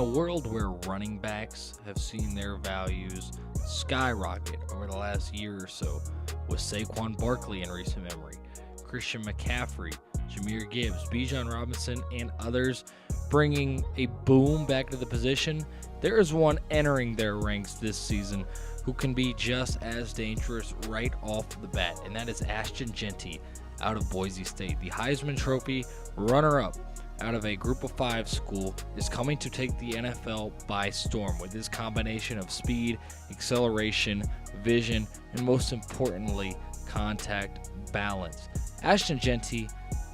a world where running backs have seen their values skyrocket over the last year or so, with Saquon Barkley in recent memory, Christian McCaffrey, Jahmyr Gibbs, Bijan Robinson, and others bringing a boom back to the position, there is one entering their ranks this season who can be just as dangerous right off the bat, and that is Ashton Jeanty out of Boise State. The Heisman Trophy runner-up out of a Group of 5 school is coming to take the NFL by storm with his combination of speed, acceleration, vision, and most importantly, contact balance. Ashton Jeanty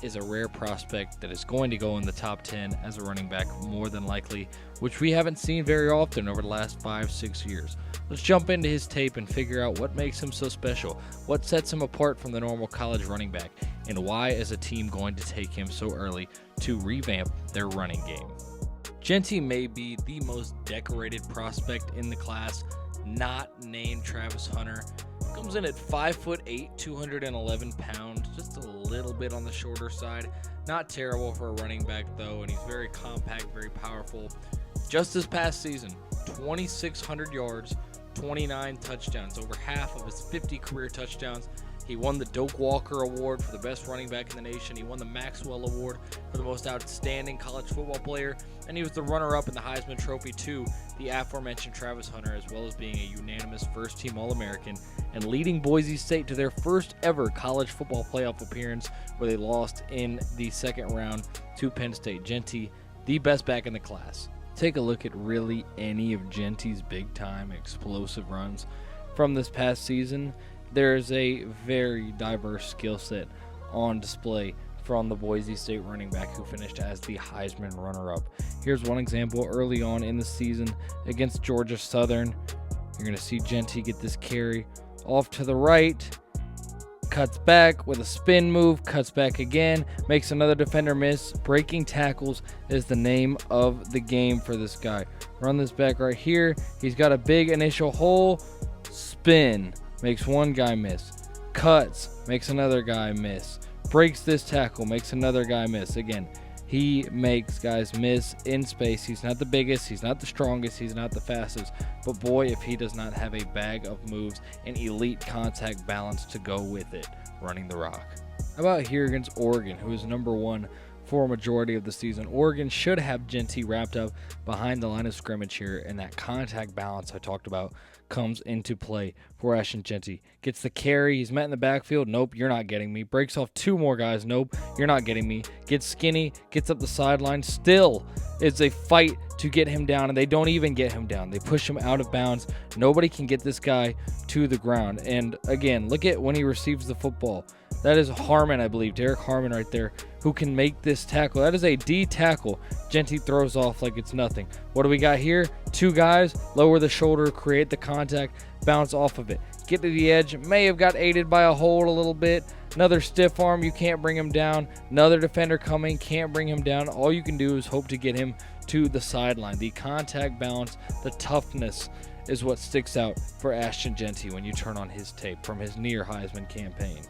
is a rare prospect that is going to go in the top 10 as a running back more than likely, which we haven't seen very often over the last 5-6 years. Let's jump into his tape and figure out what makes him so special, what sets him apart from the normal college running back, and why is a team going to take him so early to revamp their running game. Jeanty may be the most decorated prospect in the class, not named Travis Hunter. Comes in at 5'8", 211 pounds, just a little bit on the shorter side. Not terrible for a running back though, and he's very compact, very powerful. Just this past season, 2,600 yards, 29 touchdowns, over half of his 50 career touchdowns. He won the Doak Walker Award for the best running back in the nation. He won the Maxwell Award for the most outstanding college football player. And he was the runner-up in the Heisman Trophy to the aforementioned Travis Hunter, as well as being a unanimous first-team All-American and leading Boise State to their first ever college football playoff appearance, where they lost in the second round to Penn State. Jeanty, the best back in the class. Take a look at really any of Jeanty's big-time explosive runs from this past season. There's a very diverse skill set on display from the Boise State running back who finished as the Heisman runner-up. Here's one example early on in the season against Georgia Southern. You're going to see Jeanty get this carry off to the right, cuts back with a spin move, cuts back again, makes another defender miss. Breaking tackles is the name of the game for this guy. Run this back right here. He's got a big initial hole, spin. Makes one guy miss. Cuts, makes another guy miss. Breaks this tackle, makes another guy miss. Again, he makes guys miss in space. He's not the biggest, he's not the strongest, he's not the fastest. But boy, if he does not have a bag of moves and elite contact balance to go with it, running the rock. How about here against Oregon, who is number 1 for a majority of the season? Oregon should have Jeanty wrapped up behind the line of scrimmage here, and that contact balance I talked about comes into play for Ashton Jeanty. Gets the carry, he's met in the backfield, nope, you're not getting me. Breaks off 2 more guys, nope, you're not getting me. Gets skinny, gets up the sideline, still it's a fight to get him down, and they don't even get him down. They push him out of bounds. Nobody can get this guy to the ground. And again, look at when he receives the football. That is Harmon, I believe, Derek Harmon right there, who can make this tackle. That is a D tackle. Jeanty throws off like it's nothing. What do we got here? 2 guys, lower the shoulder, create the contact, bounce off of it. Get to the edge, may have got aided by a hold a little bit. Another stiff arm, you can't bring him down. Another defender coming, can't bring him down. All you can do is hope to get him to the sideline. The contact balance, the toughness is what sticks out for Ashton Jeanty when you turn on his tape from his near Heisman campaign.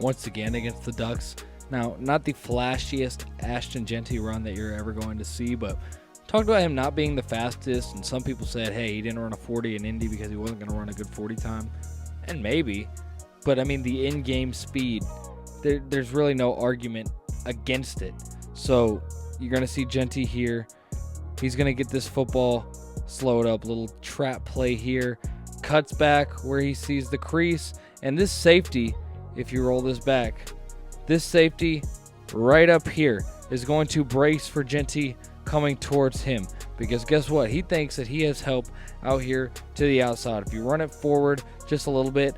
Once again against the Ducks. Now, not the flashiest Ashton Jeanty run that you're ever going to see, but talked about him not being the fastest, and some people said, hey, he didn't run a 40 in Indy because he wasn't going to run a good 40 time. And maybe, but I mean, the in-game speed, there's really no argument against it. So you're going to see Jeanty here. He's going to get this football slowed up, little trap play here, cuts back where he sees the crease, and this safety, if you roll this back, this safety right up here is going to brace for Jeanty coming towards him, because guess what? He thinks that he has help out here to the outside. If you run it forward just a little bit,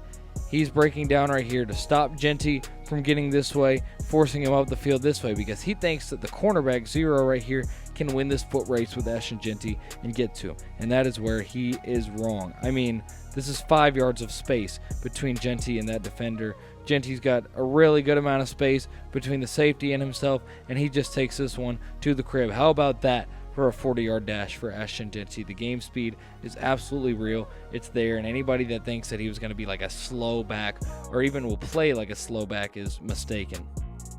he's breaking down right here to stop Jeanty from getting this way, forcing him up the field this way, because he thinks that the cornerback 0 right here can win this foot race with Ashton Jeanty and get to him, and that is where he is wrong. I mean, this is 5 yards of space between Jeanty and that defender. Jeanty's got a really good amount of space between the safety and himself, and he just takes this one to the crib. How about that for a 40-yard dash for Ashton Jeanty? The game speed is absolutely real. It's there, and anybody that thinks that he was going to be like a slow back or even will play like a slow back is mistaken.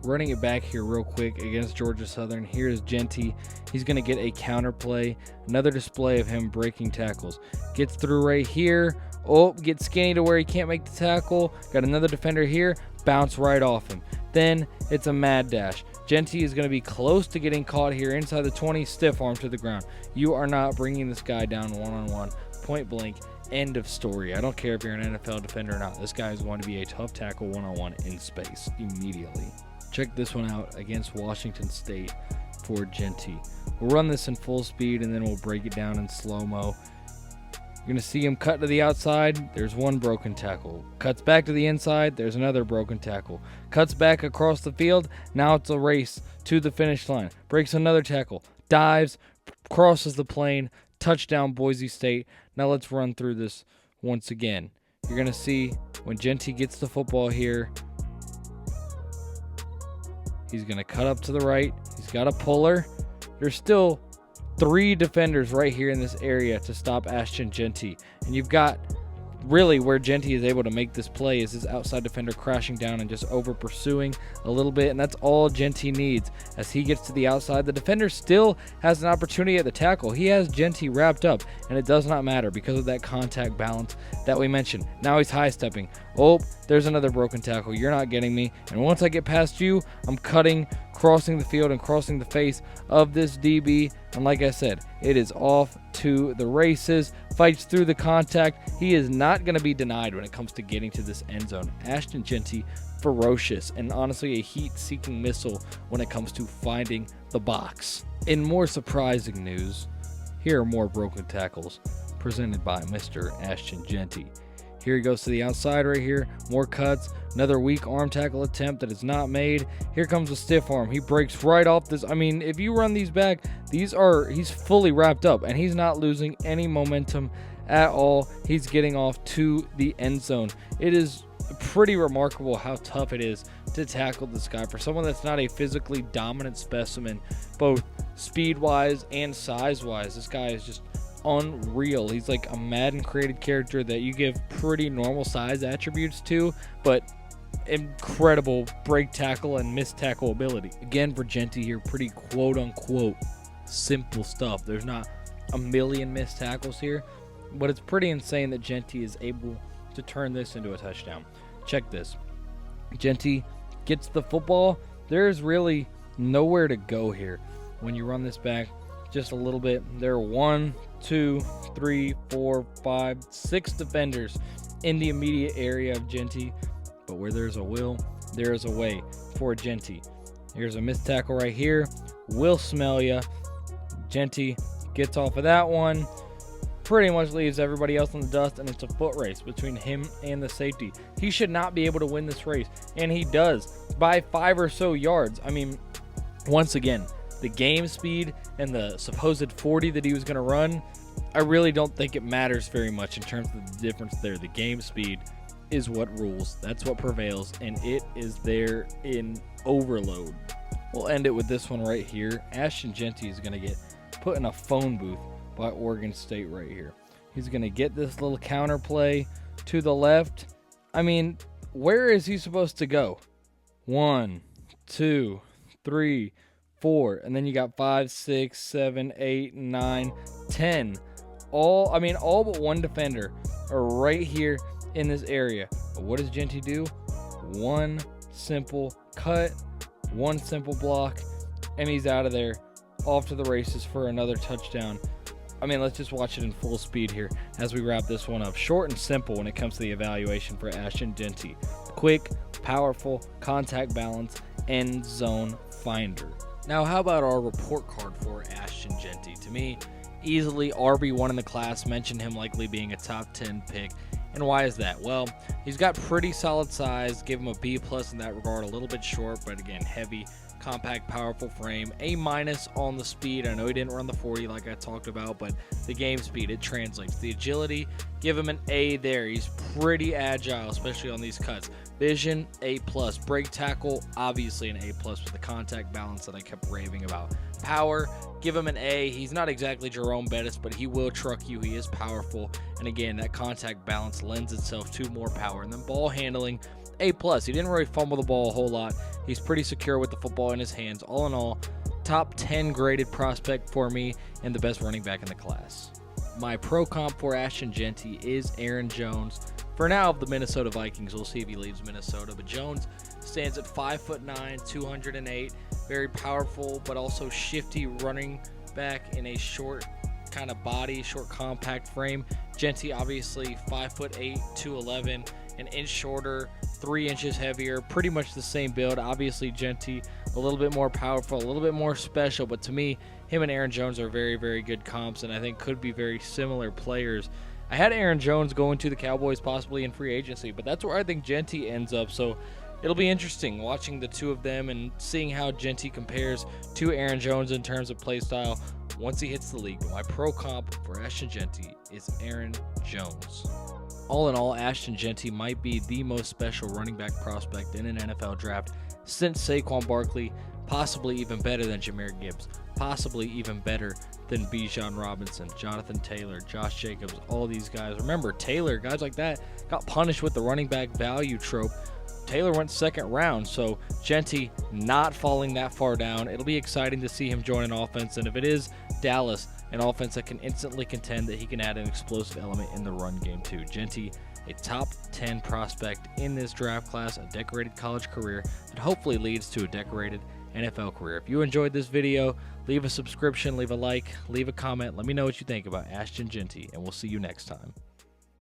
running it back here real quick against Georgia Southern. Here's Jeanty. He's going to get a counter play. Another display of him breaking tackles. Gets through right here. Oh, gets skinny to where he can't make the tackle. Got another defender here. Bounce right off him. Then it's a mad dash. Jeanty is going to be close to getting caught here inside the 20. Stiff arm to the ground. You are not bringing this guy down one-on-one. Point blank. End of story. I don't care if you're an NFL defender or not. This guy is going to be a tough tackle one-on-one in space immediately. Check this one out against Washington State for Jeanty. We'll run this in full speed and then we'll break it down in slow-mo. You're going to see him cut to the outside. There's one broken tackle. Cuts back to the inside. There's another broken tackle. Cuts back across the field. Now it's a race to the finish line. Breaks another tackle. Dives. Crosses the plane. Touchdown, Boise State. Now let's run through this once again. You're going to see when Jeanty gets the football here, he's going to cut up to the right. He's got a puller. There's still 3 defenders right here in this area to stop Ashton Jeanty. And you've got really where Jeanty is able to make this play is his outside defender crashing down and just over pursuing a little bit, and that's all Jeanty needs. As he gets to the outside, the defender still has an opportunity at the tackle. He has Jeanty wrapped up, and it does not matter because of that contact balance that we mentioned. Now he's high stepping. Oh, there's another broken tackle. You're not getting me. And once I get past you, I'm cutting, crossing the field and crossing the face of this DB. And like I said, it is off to the races. Fights through the contact. He is not going to be denied when it comes to getting to this end zone. Ashton Jeanty, ferocious and honestly a heat-seeking missile when it comes to finding the box. In more surprising news, here are more broken tackles presented by Mr. Ashton Jeanty. Here he goes to the outside right here. More cuts. Another weak arm tackle attempt that is not made. Here comes a stiff arm. He breaks right off this. I mean, if you run these back, he's fully wrapped up and he's not losing any momentum at all. He's getting off to the end zone. It is pretty remarkable how tough it is to tackle this guy. For someone that's not a physically dominant specimen, both speed-wise and size-wise, this guy is just unreal. He's like a Madden created character that you give pretty normal size attributes to, but incredible break tackle and miss tackle ability. Again, for Jeanty here, pretty quote unquote simple stuff. There's not a million missed tackles here, but it's pretty insane that Jeanty is able to turn this into a touchdown. Check this. Jeanty gets the football. There's really nowhere to go here when you run this back just a little bit. There are 1, 2, 3, 4, 5, 6 defenders in the immediate area of Jeanty, but where there's a will, there is a way for Jeanty. Here's a missed tackle right here. Will smell ya. Jeanty gets off of that one. Pretty much leaves everybody else in the dust, and it's a foot race between him and the safety. He should not be able to win this race, and he does by 5 or so yards. I mean, once again, the game speed and the supposed 40 that he was going to run, I really don't think it matters very much in terms of the difference there. The game speed is what rules. That's what prevails, and it is there in overload. We'll end it with this one right here. Ashton Jeanty is going to get put in a phone booth by Oregon State right here. He's going to get this little counter play to the left. I mean, where is he supposed to go? 1, 2, 3, 4, and then you got 5, 6, 7, 8, 9, 10. All but one defender are right here in this area. But what does Jeanty do? One simple cut, one simple block, and he's out of there, off to the races for another touchdown. I mean, let's just watch it in full speed here as we wrap this one up. Short and simple when it comes to the evaluation for Ashton Jeanty. Quick, powerful, contact balance, end zone finder. Now, how about our report card for Ashton Jeanty? To me, easily RB1 in the class. Mentioned him likely being a top 10 pick. And why is that? Well, he's got pretty solid size. Give him a B+ in that regard. A little bit short, but again, heavy, compact, powerful frame. A- on the speed. I know he didn't run the 40 like I talked about, but the game speed, it translates. The agility, give him an A there. He's pretty agile, especially on these cuts. Vision, A+. Break tackle, obviously an A+ with the contact balance that I kept raving about. Power, give him an A. He's not exactly Jerome Bettis, but he will truck you. He is powerful. And again, that contact balance lends itself to more power. And then ball handling, A+. He didn't really fumble the ball a whole lot. He's pretty secure with the football in his hands. All in all, top 10 graded prospect for me and the best running back in the class. My pro comp for Ashton Jeanty is Aaron Jones. For now, of the Minnesota Vikings. We'll see if he leaves Minnesota. But Jones stands at 5'9", 208. Very powerful, but also shifty running back in a short kind of body, short compact frame. Jeanty obviously 5'8", 211, an inch shorter, 3 inches heavier, pretty much the same build. Obviously Jeanty a little bit more powerful, a little bit more special, but to me, him and Aaron Jones are very, very good comps, and I think could be very similar players. I had Aaron Jones going to the Cowboys possibly in free agency, but that's where I think Jeanty ends up. So it'll be interesting watching the two of them and seeing how Jeanty compares to Aaron Jones in terms of play style once he hits the league. But my pro comp for Ashton Jeanty is Aaron Jones. All in all, Ashton Jeanty might be the most special running back prospect in an NFL draft since Saquon Barkley, possibly even better than Jahmyr Gibbs, possibly even better than Bijan Robinson, Jonathan Taylor, Josh Jacobs, all these guys. Remember, Taylor, guys like that, got punished with the running back value trope. Taylor went second round, so Jeanty not falling that far down. It'll be exciting to see him join an offense, and if it is Dallas, an offense that can instantly contend, that he can add an explosive element in the run game too. Jeanty, a top 10 prospect in this draft class, a decorated college career that hopefully leads to a decorated NFL career. If you enjoyed this video, leave a subscription, leave a like, leave a comment. Let me know what you think about Ashton Jeanty, and we'll see you next time.